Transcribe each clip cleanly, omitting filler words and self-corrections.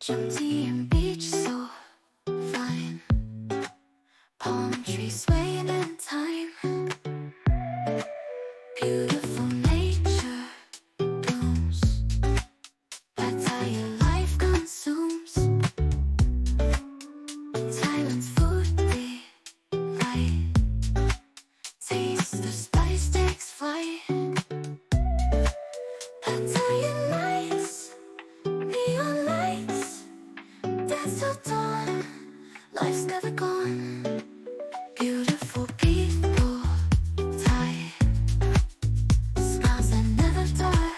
Jumpy and beach so fine, palm trees swaying in time. Beautiful nature blooms, Pattaya life consumes. Thailand's food delight, taste the spice takes flight. Pattaya nights, neon lights, dance till dawn, life's never gone. Beautiful people, Thai smiles that never die.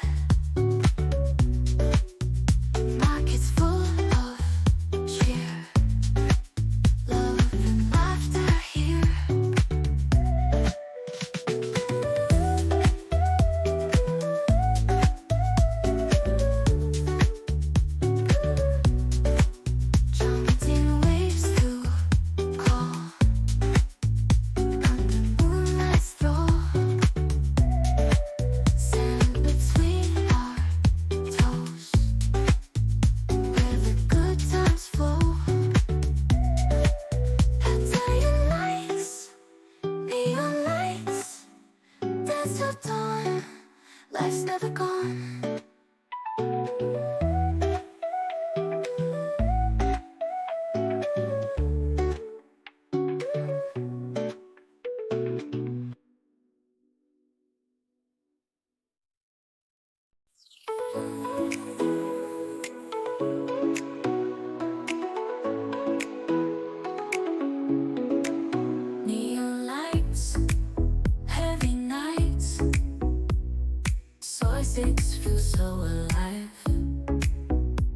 Markets full of cheer, love and laughter here. Jumping waves to call, under moonlight's thrall. Sand between our toes, where the good times flow. Pattaya nights, neon lights, dance till dawn, life's never gone. Neon lights, heavy nights, soy six feels so alive.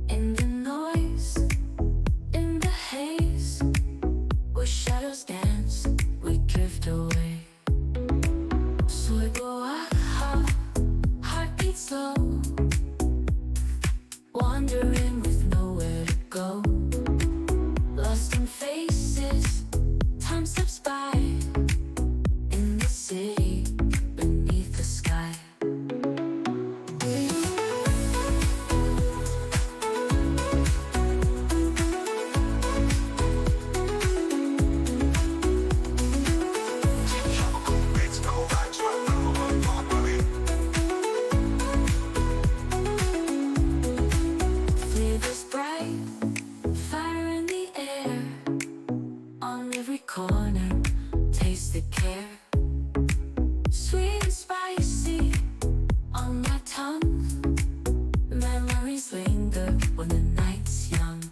In the noise, in the haze, where shadows dance, we drift away. Soy boa, heartbeat slow, wandering with nowhere to go. Lost in faces, time slips by, in the city, beneath the sky. Flavors bright, fire in the air, on every corner, taste the care. Sweet and spicy on my tongue, memories linger when the night's young.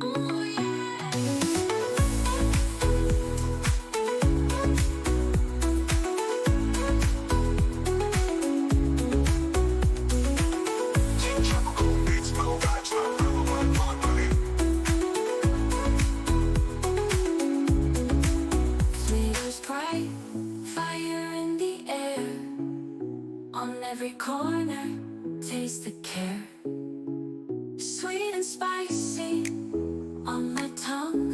Ooh, yeah. Flavors bright, fire in the air, on every corner, taste the care. Sweet and spicy on my tongue,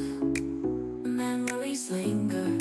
memories linger